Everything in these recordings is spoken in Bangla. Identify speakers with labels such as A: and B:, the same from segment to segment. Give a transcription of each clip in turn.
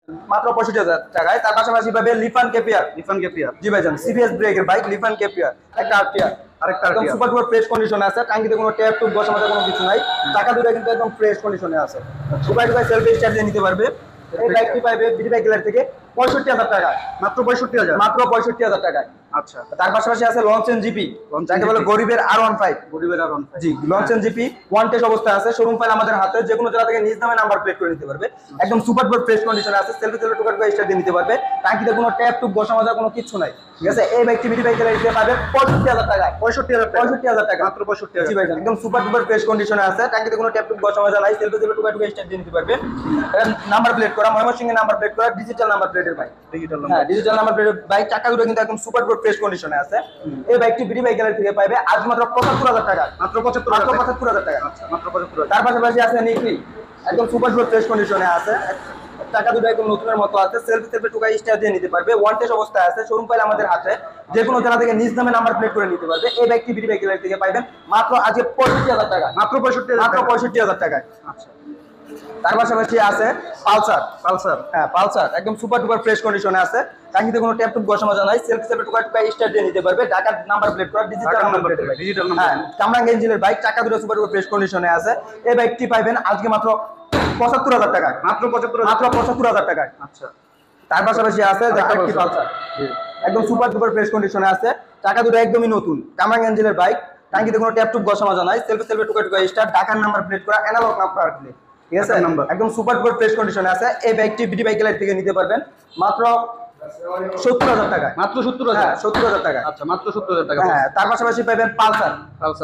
A: মাত্র 65,000 টাকায়। তার পাশাপাশি পাবে লিফান কেপিয়ার। জি ভাইজান, সিবিএস ব্রেকের বাইক লিফান কেপিয়ার, একটা আরটিআর, একদম সুপার ডুপার ফ্রেশ কন্ডিশনে আছে। টাঙ্কিতে কোনো ট্যাপ টুপ বসার মতো কোনো কিছু নাই। টাকা দুটো কিন্তু একদম ফ্রেশ কন্ডিশনে আছে। সুপার ডুপার সেলফি স্টার্ট দিয়ে নিতে পারবে। এই বাইকটি পাবে বিডি বাইক গ্যালারি থেকে 65,000 টাকায়।
B: মাত্র 65,000,
A: মাত্র 65,000 টাকায়।
B: আচ্ছা।
A: তার পাশাপাশি আছে লঞ্চেন জিপি, যাকে বলে গরিবের R15। জি, লঞ্চেন জিপি ওয়ান টেস্ট অবস্থায় আছে। শোরুম ফাইল আমাদের হাতে, যে কোনো জায়গা থেকে নিজ নামে নাম্বার প্লেট করে নিতে পারবে। একদম সুপার ডুপার ফ্রেশ কন্ডিশনে আছে। সেলফি টুকার করে স্টার্ট দিয়ে নিতে পারবে। টাঙ্কিতে কোনো ট্যাপ টুপ বসা মাজা কোনো কিছু নাই, ঠিক আছে। এই বাইকটি বিডি বাইক গ্যালারি থেকে পাবে 65,000 টাকায়।
B: 65,000
A: টাকা,
B: মাত্র 65,000।
A: জি ভাই, একদম সুপার ডুপার ফ্রেশ কন্ডিশনে আছে। টাঙ্কিতে কোনো ট্যাপ টুপ বসা মাজা নাই। সেলফি টুকার স্টার্ট দিয়ে নিতে পারবে। নাম্বার প্লেট করা, ময়মনসিংহের নাম্বার প্লেট করা, ডিজিটাল নাম্বার প্লেটের বাইক। হ্যাঁ, ডিজিটাল নাম্বার প্লেটের বাইক। টাকা দুটো কিন্তু একদম সুপার ডুপার ফ্রেশ কন্ডিশনে আছে। এই বাইকটি বিডি বাইক গ্যালারি থেকে পাবে আজ মাত্র 75,000 টাকা।
B: মাত্র 75,000
A: টাকা।
B: আচ্ছা, মাত্র 75,000।
A: তার পাশাপাশি আছে নিকলি, একদম সুপার ডুপার ফ্রেশ কন্ডিশনে আছে। টাকা দুটো একদম নতুনের মতো আছে। সেলফি টুকা স্টার দিয়ে নিতে পারবে। ওয়ান টেস্ট অবস্থায় আছে। শোরুম ফাইল আমাদের হাতে, যে কোনো জায়গা থেকে নিজ নামে নাম্বার প্লেট করে নিতে পারবে। এই বাইকটি বিডি বাইক গ্যালারি থেকে পাবেন মাত্র আজকে 65,000 টাকা।
B: মাত্র
A: 65,000 টাকায়।
B: আচ্ছা।
A: তার পাশাপাশি আছে পালসার। হ্যাঁ, পালসার একদম সুপার ডুপার ফ্রেশ কন্ডিশনে আছে। টাঙ্কিতে কোনো ট্যাপ টুপ বসা মাজা নাই। সেলফি টুকা স্টার দিয়ে নিতে পারবে। ঢাকার নাম্বার প্লেট করা, ডিজিটাল নাম্বার প্লেট। হ্যাঁ, কামরাঙ্গ ইঞ্জিনের বাইক। টাকা দুটো সুপার ডুপার ফ্রেশ কন্ডিশনে আছে। এই বাইকটি পাবেন আজকে মাত্র 75,000 টাকায়।
B: মাত্র
A: 75,000 টাকায়।
B: আচ্ছা।
A: তার পাশাপাশি আছে আরেকটি পালসার, একদম সুপার ডুপার ফ্রেশ কন্ডিশনে আছে। টাকা দুটো একদমই নতুন, কামরাঙ্গ ইঞ্জিনের বাইক। টাঙ্কিতে কোনো ট্যাপ টুপ বসা মাজা নাই। সেলফি টুকা স্টার, ঢাকার নাম্বার প্লেট করা, অ্যানালগ নাম্বার প্লেট, ঠিক আছে। একদম সুপার ডুপার ফ্রেশ কন্ডিশনে আছে। এই বাইকটি বিডি বাইক গ্যালারি থেকে নিতে পারবেন মাত্র 70,000 টাকায়।
B: মাত্র 70,000।
A: 70,000 টাকা।
B: আচ্ছা, মাত্র 70,000 টাকা।
A: হ্যাঁ, তার পাশাপাশি পাবেন পালসার।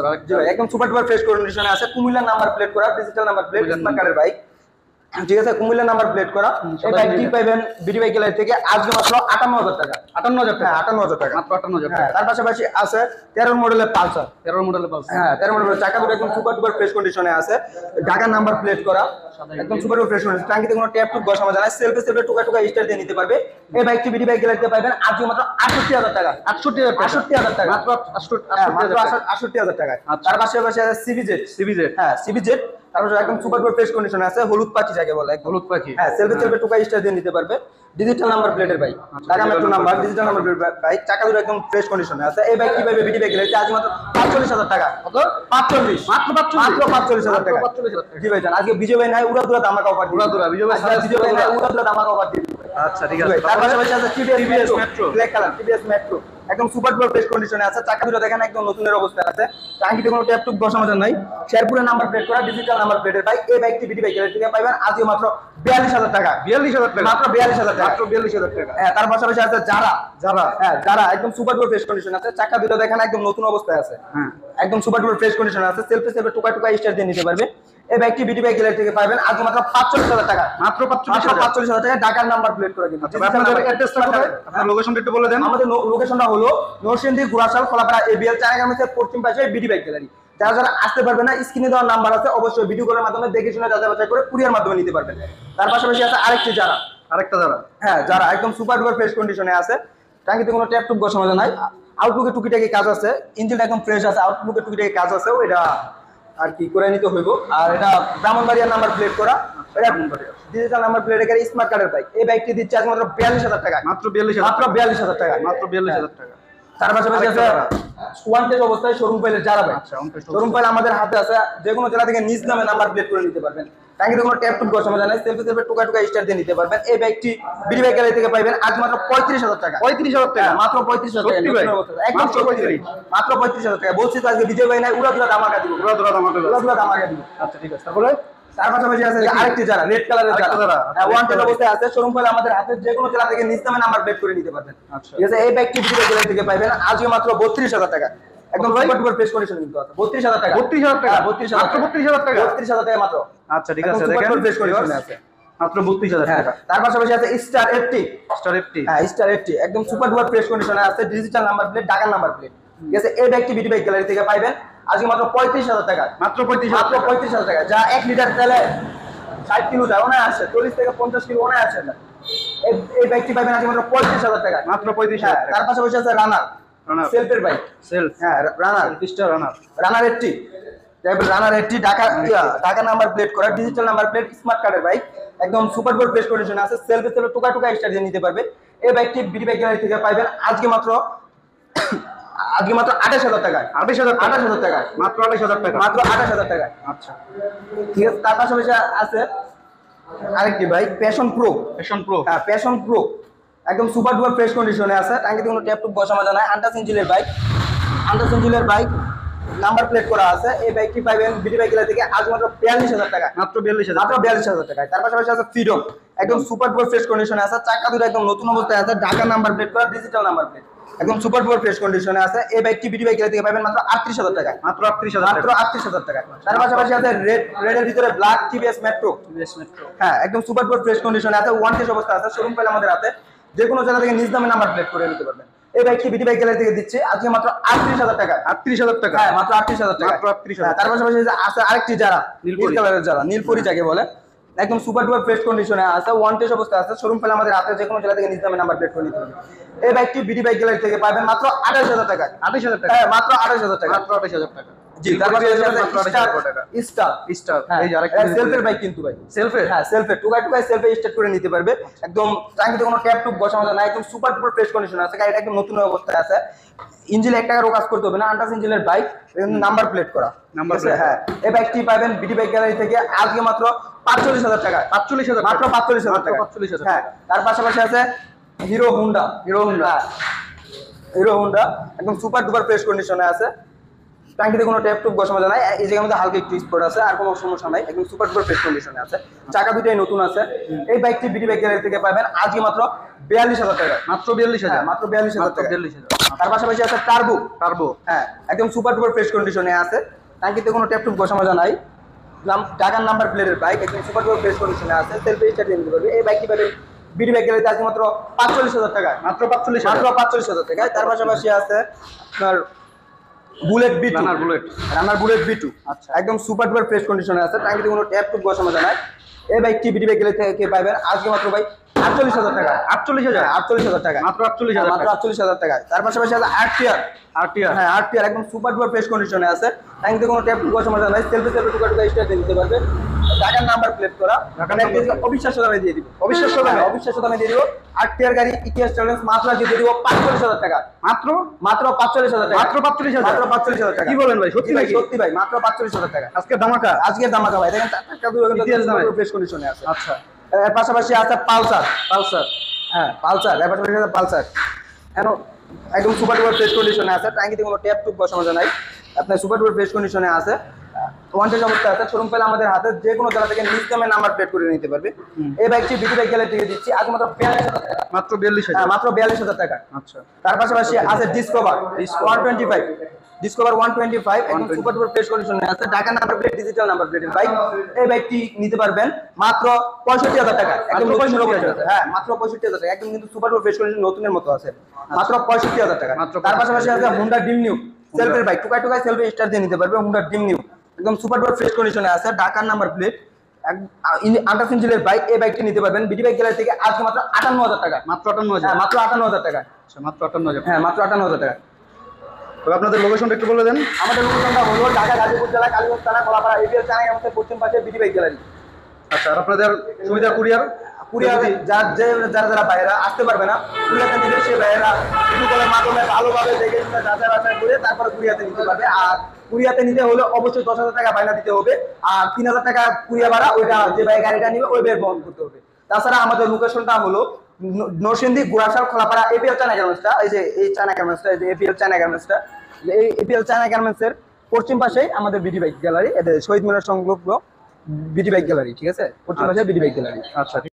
B: আরেকটা।
A: একদম সুপার ডুপার ফ্রেশ কন্ডিশনে আছে। কুমিল্লার নাম্বার প্লেট করা, ডিজিটাল নাম্বার প্লেট, স্মার্ট কার্ডের বাইক, ঠিক আছে। কুমিল্লার নাম্বার প্লেট করা। এই বাইকটি পাবেন বিডি বাইক গ্যালারি থেকে আজকে মাত্র 58,000 টাকা।
B: 58,000 টাকা।
A: 58,000 টাকা,
B: মাত্র 58,000 টাকা।
A: তার পাশাপাশি আছে 13 মডেলের পালসার।
B: 13 মডেলের পালসার।
A: হ্যাঁ, 13 মডেলের। টাকা দুটো একদম সুপার ডুপার ফ্রেশ কন্ডিশনে আছে। ঢাকার নাম্বার প্লেট করা, একদম সুপার ডুপার ফ্রেশ কন্ডিশন। টাঙ্কিতে কোনো ট্যাপ টুপ বসা মাজা নাই। সেলফি টুকা স্টার দিয়ে নিতে পারবে। এই বাইকটি বিডি বাইক গ্যালারিতে পাবেন আজকে মাত্র 68,000 টাকা।
B: 68,000
A: টাকা,
B: মাত্র
A: 68,000 টাকায়। তার পাশাপাশি আছে সিবিজেড। হ্যাঁ, সিবিজেড। তারপর একদম সুপার ডুপার ফ্রেশ কন্ডিশনে আছে। হলুদ পাখি যাকে বলে,
B: হলুদ পাখি।
A: হ্যাঁ, সেলফি টুকা স্টার দিয়ে নিতে পারবে। ডিজিটাল নাম্বার প্লেটের bike, Dhaka metro number, digital number plate bike. টাকা দুটো একদম ফ্রেশ কন্ডিশনে আছে। এই বাইক কিভাবে বিডি বাইক গ্যালারিতে আজকে মাত্র 45,000 টাকা। কত? 45। মাত্র 45,000 টাকা। জি ভাই জান, আজকে বিজয় ভাই নাই উড়াদুরা ধামাকা অফার।
B: বিজয় ভাই
A: নাই উড়াদুরা ধামাকা অফার দিবে।
B: আচ্ছা, ঠিক আছে।
A: তার পাশাপাশি আছে TVS metro, black colour TVS metro, একদম সুপার ডুপার ফ্রেশ কন্ডিশনে আছে। টাকা দুটো দেখেন একদম নতুনের অবস্থায় আছে। টাঙ্কিতে কোনো ট্যাপ টুপ বসা মাজা নাই। শেরপুরের নাম্বার প্লেট করা, ডিজিটাল নাম্বার প্লেটের বাইক। এই বাইকটি বিডি বাইক গ্যালারি থেকে পাবেন আজকে মাত্র 42,000 টাকা।
B: 42,000 টাকা।
A: মাত্র 42,000 টাকা।
B: মাত্র 42,000 টাকা।
A: হ্যাঁ, তার পাশাপাশি আছে হ্যাঁ, যারা একদম সুপার ডুপার ফ্রেশ কন্ডিশন আছে। চাকা দুটো দেখেন একদম নতুন অবস্থায় আছে।
B: হ্যাঁ,
A: একদম সুপার ডুপার ফ্রেশ কন্ডিশন আছে। সেলফি টুকা স্টার দিয়ে নিতে পারবে। এই বাইকটি বিডি বাইক গ্যালারি থেকে পাবেন আজকে মাত্র 45,000 টাকা।
B: মাত্র 45,000
A: টাকা। ঢাকার নাম্বার প্লেট করে কিন্তু।
B: আপনাদের অ্যাড্রেসটা কোথায়? আপনার লোকেশনটা একটু বলে দেন।
A: আমাদের লোকেশনটা হলো নরসিংদী, গুড়াশাল, খোলাপাড়া, এবিএল চারাগামীতে পশ্চিম পাশে বিডি বাইক গ্যালারি। যারা যারা আসতে পারবে না, স্ক্রিনে দেওয়ার নাম্বার আছে, অবশ্যই ভিডিও কলের মাধ্যমে দেখে শুনে যাচাই বাছাই করে কুরিয়ার মাধ্যমে নিতে পারবেন। তার পাশাপাশি আছে আরেকটা যারা, হ্যাঁ, যারা একদম সুপার ডুপার ফ্রেশ কন্ডিশনে আছে। টাঙ্কিতে কোনো ট্যাপ টুপ বসা মাজা নাই। আউটলুকে টুকিটাকি কাজ আছে। ইঞ্জিনটা একদম ফ্রেশ আছে। আউটলুকে টুকিটাকি কাজ আছে। ওইটা আর কি করে নিতে হইব। আর এটা ব্রাহ্মণবাড়িয়ার নাম্বার প্লেট করা, এটা ডিজিটাল নাম্বার প্লেট এর স্মার্ট কার্ডের বাইক। এই বাইকটি দিচ্ছে আজ মাত্র 42,000 টাকা।
B: মাত্র 42,000
A: মাত্র 42,000 টাকা।
B: মাত্র 42,000 টাকা।
A: তার পাশাপাশি আছে ওয়ান টেস্ট অবস্থায় শোরুম ফাইলের যারা বাইক। শোরুম ফাইল আমাদের হাতে আছে। যে কোনো জেলা থেকে নিজ নামে নাম্বার প্লেট করে নিতে পারবেন। টাঙ্কিতে কোনো ট্যাপ টুপ বসা মাজা নাই। সেলফি টুকা স্টার দিয়ে নিতে পারবেন। এই বাইকটি বিডি বাইক গ্যালারি থেকে পাবেন আজ মাত্র 35,000 টাকা।
B: 35,000 টাকা।
A: মাত্র 35,000 টাকা। একদম 35,000, মাত্র 35,000 টাকা। বলছি তো আজকে বিজয় ভাই নাই উড়াদুরা ধামাকা দিব।
B: উড়াদুরা ধামাকা
A: দিব।
B: আচ্ছা, ঠিক আছে। তারপরে
A: তার পাশাপাশি আছে আরেকটি যারা রেড কালারের যারা ওয়ান টেস্ট অবস্থায় আছে। শোরুম ফাইল আমাদের হাতে, যে কোনো জেলা থেকে নিজ নামে নাম্বার প্লেট করে নিতে পারবেন। ঠিক আছে। এই বাইকটি বিডি বাইক গ্যালারি থেকে পাবেন আজকে মাত্র 32,000 টাকা। একদম সুপার ডুপার ফ্রেশ কন্ডিশন কিন্তু আছে। 32,000 টাকা।
B: 32,000 টাকা।
A: মাত্র 32,000 টাকা। 32,000 টাকা মাত্র।
B: আচ্ছা, ঠিক আছে। দেখেন
A: ফ্রেশ কন্ডিশনে আছে
B: মাত্র 32,000 টাকা।
A: তার পাশাপাশি আছে স্টার 80। হ্যাঁ, স্টার 80 একদম সুপার ডুপার ফ্রেশ কন্ডিশনে আছে। ডিজিটাল নাম্বার প্লেট, ঢাকার নাম্বার প্লেট, ঠিক আছে। এই বাইকটি বিডি বাইক গ্যালারি থেকে পাবেন আজকে মাত্র 35,000 টাকা।
B: মাত্র 35,000
A: টাকা। যা 1 লিটার তেলে 60 কিলো যায়, ওনায় আসে 40 থেকে 50 কিলো ওনায় আসে না। এই বাইকটি পাবেন আজকে মাত্র 35,000 টাকা।
B: মাত্র 35,000 টাকা।
A: তার পাশাপাশি আছে রানার সেলফের বাইক। হ্যাঁ, রানার 80, ঢাকা নাম্বার প্লেট করা, ডিজিটাল নাম্বার প্লেট, স্মার্ট কার্ডের বাইক। একদম সুপার ডুপার ফ্রেশ কন্ডিশনে আছে, সেলফে টুকা টুকা স্টার দিয়ে নিতে পারবে। এই বাইকটি বিডি বাইক গ্যালারি থেকে পাবেন আজকে মাত্র 28,000 টাকায়। 28,000 টাকায়,
B: মাত্র 28,000 টাকা।
A: মাত্র 28,000 টাকায়।
B: আচ্ছা,
A: ঠিক আছে, তার পাশাপাশি আছে আরেকটি বাইক প্যাশন প্রো। হ্যাঁ, প্যাশন প্রো একদম সুপার ডুপার ফ্রেশ কন্ডিশনে আছে, টাঙ্কিতে কোনো ট্যাপ টুপ বসানো যায় না, আন্টাস ইঞ্জিনের বাইক, নাম্বার প্লেট করা আছে। এই বাইকটি পাবেন বিডি বাইক গ্যালারি থেকে আজ মাত্র 42,000 টাকা,
B: মাত্র 42,000।
A: মাত্র 42,000 টাকায়। তার পাশাপাশি আছে ফ্রিডম, একদম সুপার ডুপার ফ্রেশ কন্ডিশনে আছে, চাকা দুটো একদম নতুন অবস্থায় আছে, ঢাকা নাম্বার প্লেট করা, ডিজিটাল নাম্বার প্লেট, একদম সুপার ডুপার ফ্রেশ কন্ডিশনে আছে। এই বাইকটি বিডি বাইক গ্যালারি থেকে পাবেন মাত্র 38,000 টাকায়,
B: মাত্র 38,000
A: মাত্র 38,000 টাকা। তার পাশাপাশি আছে রেডের ভিতরে ব্ল্যাক টিভিএস মেট্রো। হ্যাঁ, একদম সুপার ডুপার ফ্রেশ কন্ডিশনে আছে, ওয়ান টেস্ট অবস্থা আছে, শোরুম পেলে আমাদের হাতে যে কোনো জায়গা থেকে নিজ দামে নাম্বার প্লেট করে নিতে পারবেন। এই বাইকটি বিডি বাইক গ্যালারি থেকে দিচ্ছে আজকে মাত্র 38,000 টাকা।
B: 38,000 টাকা।
A: হ্যাঁ, মাত্র 38,000 টাকা।
B: মাত্র 38,000।
A: হ্যাঁ, তার পাশাপাশি আছে আরেকটি যারা নীল কালারের যারা, নীলপরি যাকে বলে, একদম সুপার ডুপার ফ্রেশ কন্ডিশনে আছে, ওয়ান টেস্ট অবস্থায় আছে, শোরুম পেলে আমাদের হাতে যে কোনো জায়গা থেকে নিজ দামে নাম্বার প্লেট করে নিতে পারবেন। এই বাইকটি বিডি বাইক গ্যালারি থেকে পাবেন মাত্র 28,000 টাকায়।
B: 28,000 টাকা।
A: হ্যাঁ, মাত্র 28,000 টাকা।
B: মাত্র 28,000 টাকা।
A: জি, তার পাশাপাশি আছে
B: মাত্র 28,000 টাকা।
A: স্টার।
B: এই যে আরেকটা
A: সেলফের বাইক কিন্তু ভাই,
B: সেলফে।
A: হ্যাঁ, সেলফে টুকায় সেলফে স্টার্ট করে নিতে পারবে, একদম টাঙ্কিতে কোনো ট্যাপ টুপ বসানো যায় না, একদম সুপার ডুপার ফ্রেশ কন্ডিশন আছে, গাড়িটা একদম নতুন অবস্থায় আছে, ইঞ্জিন 1 টাকারও কাজ করতে হবে না, আন্টাস ইঞ্জিনের বাইক, নাম্বার প্লেট করা।
B: নাম্বার
A: ঠিক আছে, হ্যাঁ, এই বাইকটি পাবেন বিডি বাইক গ্যালারি থেকে আজকে মাত্র 45,000 টাকা।
B: 45,000
A: মাত্র 45,000 টাকা।
B: 45,000
A: হ্যাঁ, তার পাশাপাশি আছে হিরো হুন্ডা। হিরো হুন্ডা একদম সুপার ডুপার ফ্রেশ কন্ডিশনে আছে, টাঙ্কিতে কোনো ট্যাপ টুপ বসানো যায় না, এই জায়গার মধ্যে হালকা একটু স্পট আছে, আর কোনো সমস্যা নাই, একদম সুপার ডুপার ফ্রেশ কন্ডিশনে আছে, চাকা দুটাই নতুন আছে। এই বাইকটি বিডি বাইক গ্যালারি থেকে পাবেন আজকে মাত্র 42,000 টাকা।
B: মাত্র 42,000।
A: হ্যাঁ, মাত্র 42,000 টাকা।
B: 42,000।
A: তার পাশাপাশি আছে টার্বো। হ্যাঁ, একদম সুপার ডুপার ফ্রেশ কন্ডিশনে আছে, টাঙ্কিতে কোনো ট্যাপ টুপ বসানো যায় নাই, ঢাকার নাম্বার প্লেটের বাইক, একদম সুপার ডুপার ফ্রেশ কন্ডিশনে আছে, সেলফি স্টার্ট দিয়ে নিতে পারবে। এই বাইকটি পাবেন বিডি বাইক গ্যালারিতে আজকে মাত্র 45,000 টাকা,
B: মাত্র 45,000।
A: মাত্র 45,000 টাকায়। তার পাশাপাশি আছে আপনার বুলেট বি2, রানার বুলেট বি2,
B: আচ্ছা।
A: একদম সুপার ডুপার ফ্রেশ কন্ডিশনে আছে, টাঙ্কিতে কোনো ট্যাপ টুপ বসানো যায় না। এই বাইকটি বিডি বাইক গ্যালারি থেকে পাবেন আজকে মাত্র ভাই 48,000 টাকা।
B: 48,000।
A: 48,000 টাকা,
B: মাত্র 48,000
A: মাত্র 48,000 টাকায়। তার পাশাপাশি আছে আরটিআর। হ্যাঁ, আরটিআর একদম সুপার ডুপার ফ্রেশ কন্ডিশনে আছে, টাঙ্কিতে কোনো ট্যাপ টুপ বসানো যায় না, সেলফি টুকা টুকা স্টার্ট দিয়ে দিতে পারবে, ঢাকার নাম্বার প্লেট করা, অবিশ্বাস্য দামে দিয়ে দিব, অবিশ্বাস্য দামে দিয়ে দিব। আরটিআর গাড়ি ইতিহাস চ্যালেঞ্জ মাত্র আজকে দিয়ে দিব 45,000 টাকা।
B: মাত্র
A: 45,000 টাকা,
B: মাত্র 45,000।
A: মাত্র 45,000 টাকা।
B: কি বলেন ভাই, সত্যি নাকি?
A: সত্যি ভাই, মাত্র 45,000 টাকা।
B: আজকে ধামাকা।
A: আজকের দামাকা ভাই, দেখেন টাকা দুটো
B: ইতিহাস দামে
A: ফ্রেশ কন্ডিশনে আছে।
B: আচ্ছা,
A: এর পাশাপাশি আছে পালসার। হ্যাঁ, পালসার, এর পাশাপাশি আছে পালসার, একদম সুপার ডুপার ফ্রেশ কন্ডিশনে আছে, টাঙ্কিতে কোনো ট্যাপ টুপ বসানো যায় নাই, আপনার সুপার ডুপার ফ্রেশ কন্ডিশনে আছে, ওয়ান্টেড অবস্থায় আছে, শোরুম পেলে আমাদের হাতে যে কোনো জায়গা থেকে নিজ দামে নাম্বার প্লেট করে নিতে পারবে। এই বাইকটি বিডি বাইক গ্যালারি থেকে দিচ্ছি আজ মাত্র 42,000 টাকা,
B: মাত্র 42,000।
A: হ্যাঁ, মাত্র 42,000 টাকা।
B: আচ্ছা,
A: তার পাশাপাশি আছে ডিসকভার 125, একদম সুপার ডুপার ফ্রেশ কন্ডিশনে আছে, Dhaka number plate, digital number প্লেটের বাইক। এই বাইকটি নিতে পারবেন মাত্র 65,000 টাকা, একদম 65,000। হ্যাঁ, মাত্র 65,000 টাকা, একদম কিন্তু সুপার ডুপার ফ্রেশ কন্ডিশন নতুনের মতো আছে, মাত্র 65,000 টাকা। তার পাশাপাশি আছে হুন্ডা ড্রিম নিউ সেলফের বাইক, টুকায় সেলফি স্টার দিয়ে নিতে পারবে, হুন্ডা ড্রিম নিউ একদম সুপার ডুপার ফ্রেশ কন্ডিশনে আছে, ঢাকার নাম্বার প্লেট, আন্টাস ইঞ্জিনের বাইক। এই বাইকটি নিতে পারবেন বিডি বাইক গ্যালারি থেকে আজকে মাত্র 58,000 টাকা,
B: মাত্র 58,000।
A: হ্যাঁ, মাত্র 58,000 টাকা।
B: আচ্ছা, মাত্র 58,000।
A: হ্যাঁ, মাত্র 58,000 টাকা।
B: তবে আপনাদের লোকেশনটা একটু বলে দেন।
A: আমাদের লোকেশনটা হলো ঢাকা গাজীপুর জেলা কালীগঞ্জ থানা কলাপাড়া এবিএল চ্যানেলের মধ্যে পশ্চিম পাশে বিডি বাইক গ্যালারি।
B: আচ্ছা, আর আপনাদের সুবিধা কুরিয়ার
A: যারা বাইরে আসতে পারবে না, কুরিয়াতে নিলে সেই বাইরেরা ভিডিও কলের মাধ্যমে ভালোভাবে দেখে শুনে যাচাই বাছাই করে তারপরে কুরিয়াতে নিতে পারবে। আর কুরিয়াতে নিতে হলে অবশ্যই 10,000 টাকা বায়না দিতে হবে, আর 3,000 টাকা কুরিয়া ভাড়া ওইটা যে ভাই গাড়িটা নিবে ওই ভাই বহন করতে হবে। তাছাড়া আমাদের লোকেশনটা হলো নরসিংদী গুড়াশাল খোলাপাড়া এপিএল চায়না গার্মেন্টসটা, এই যে এই চায়না গার্মেন্টসটা, এই যে এপিএল চায়না গার্মেন্টসটা, এই এপিএল চায়না গার্মেন্টসের পশ্চিম পাশেই আমাদের বিডি বাইক গ্যালারি, এদের শহীদ মিনার সংলগ্ন বিডি বাইক গ্যালারি। ঠিক আছে, পশ্চিম পাশে বিডি বাইক গ্যালারি।
B: আচ্ছা।